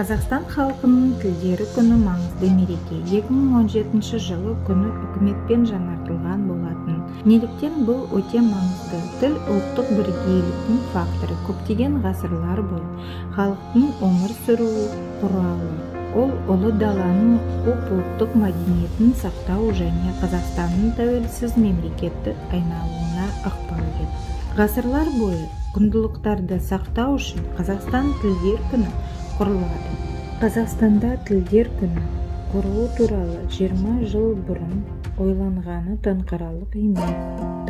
Қазақстан халқының тілдері күні маңызды мереке. 2017 жылы күні үкіметпен жаңартылған болатын. Неліктен бұл өте маңызды? Тіл ұлттық бірегейліктің факторы. Көптеген ғасырлар бойы халықтың өмір сүруі құралы. Ол ұлы даланың ұлттық мәдениетін сақтау және Қазақстанның тәуелсіз мемлекетті айналуына ықпал етті. Ғасырлар бойы құндылықтарды сақтау үшін Қазақстан тілдер күні құрылады. Қазақстанда тілдер күні құрылу туралы 20 жыл бұрын ойланғаны таңқаларлық емес.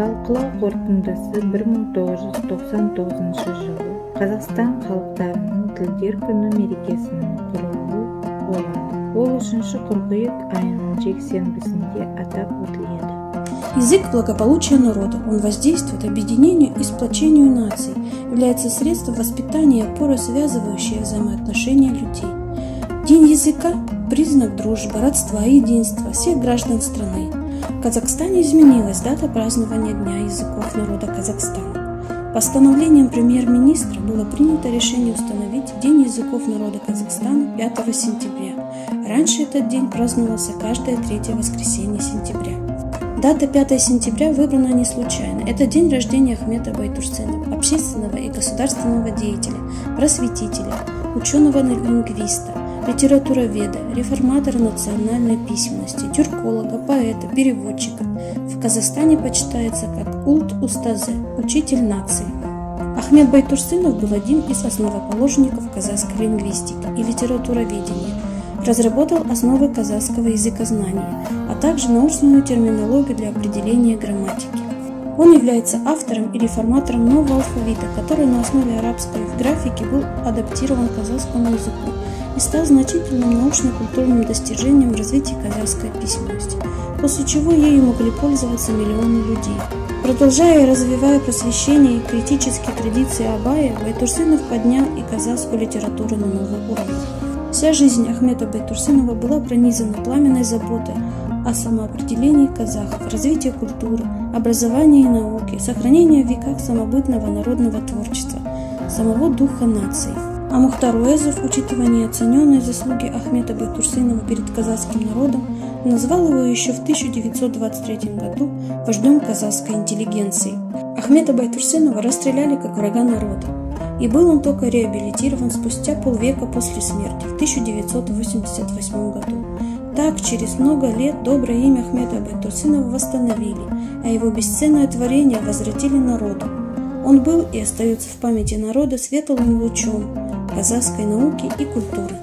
Талқылау қорытындысы 1999 жылы Қазақстан халықтарының тілдер күні мерекесінің құрылуы болады. Ол 3 қыркүйек айының жексенбісінде атап өтіледі. Язык – благополучия народа. Он воздействует объединению и сплочению наций, является средством воспитания и опорой, связывающей взаимоотношения людей. День языка – признак дружбы, родства и единства всех граждан страны. В Казахстане изменилась дата празднования Дня языков народа Казахстана. Постановлением премьер-министра было принято решение установить День языков народа Казахстана 5 сентября. Раньше этот день праздновался каждое 3 воскресенье сентября. Дата 5 сентября выбрана не случайно. Это день рождения Ахмета Байтурсынова, общественного и государственного деятеля, просветителя, ученого-лингвиста, литературоведа, реформатора национальной письменности, тюрколога, поэта, переводчика. В Казахстане почитается как Улт-Устазе, учитель нации. Ахмет Байтурсынов был один из основоположников казахской лингвистики и литературоведения. Разработал основы казахского языкознания, а также научную терминологию для определения грамматики. Он является автором и реформатором нового алфавита, который на основе арабской графики был адаптирован к казахскому языку и стал значительным научно-культурным достижением в развитии казахской письменности, после чего ею могли пользоваться миллионы людей. Продолжая и развивая просвещение и критические традиции Абая, Байтурсынов поднял и казахскую литературу на новый уровень. Вся жизнь Ахмета Байтурсынова была пронизана пламенной заботой о самоопределении казахов, развитии культуры, образования и науки, сохранении в веках самобытного народного творчества, самого духа нации. А Мухтар Уэзов, учитывая неоцененные заслуги Ахмета Байтурсынова перед казахским народом, назвал его еще в 1923 году вождем казахской интеллигенции. Ахмета Байтурсынова расстреляли как врага народа, и был он только реабилитирован спустя полвека после смерти в 1988 году. Так, через много лет доброе имя Ахмета Байтурсынова восстановили, а его бесценное творение возвратили народу. Он был и остается в памяти народа светлым лучом казахской науки и культуры.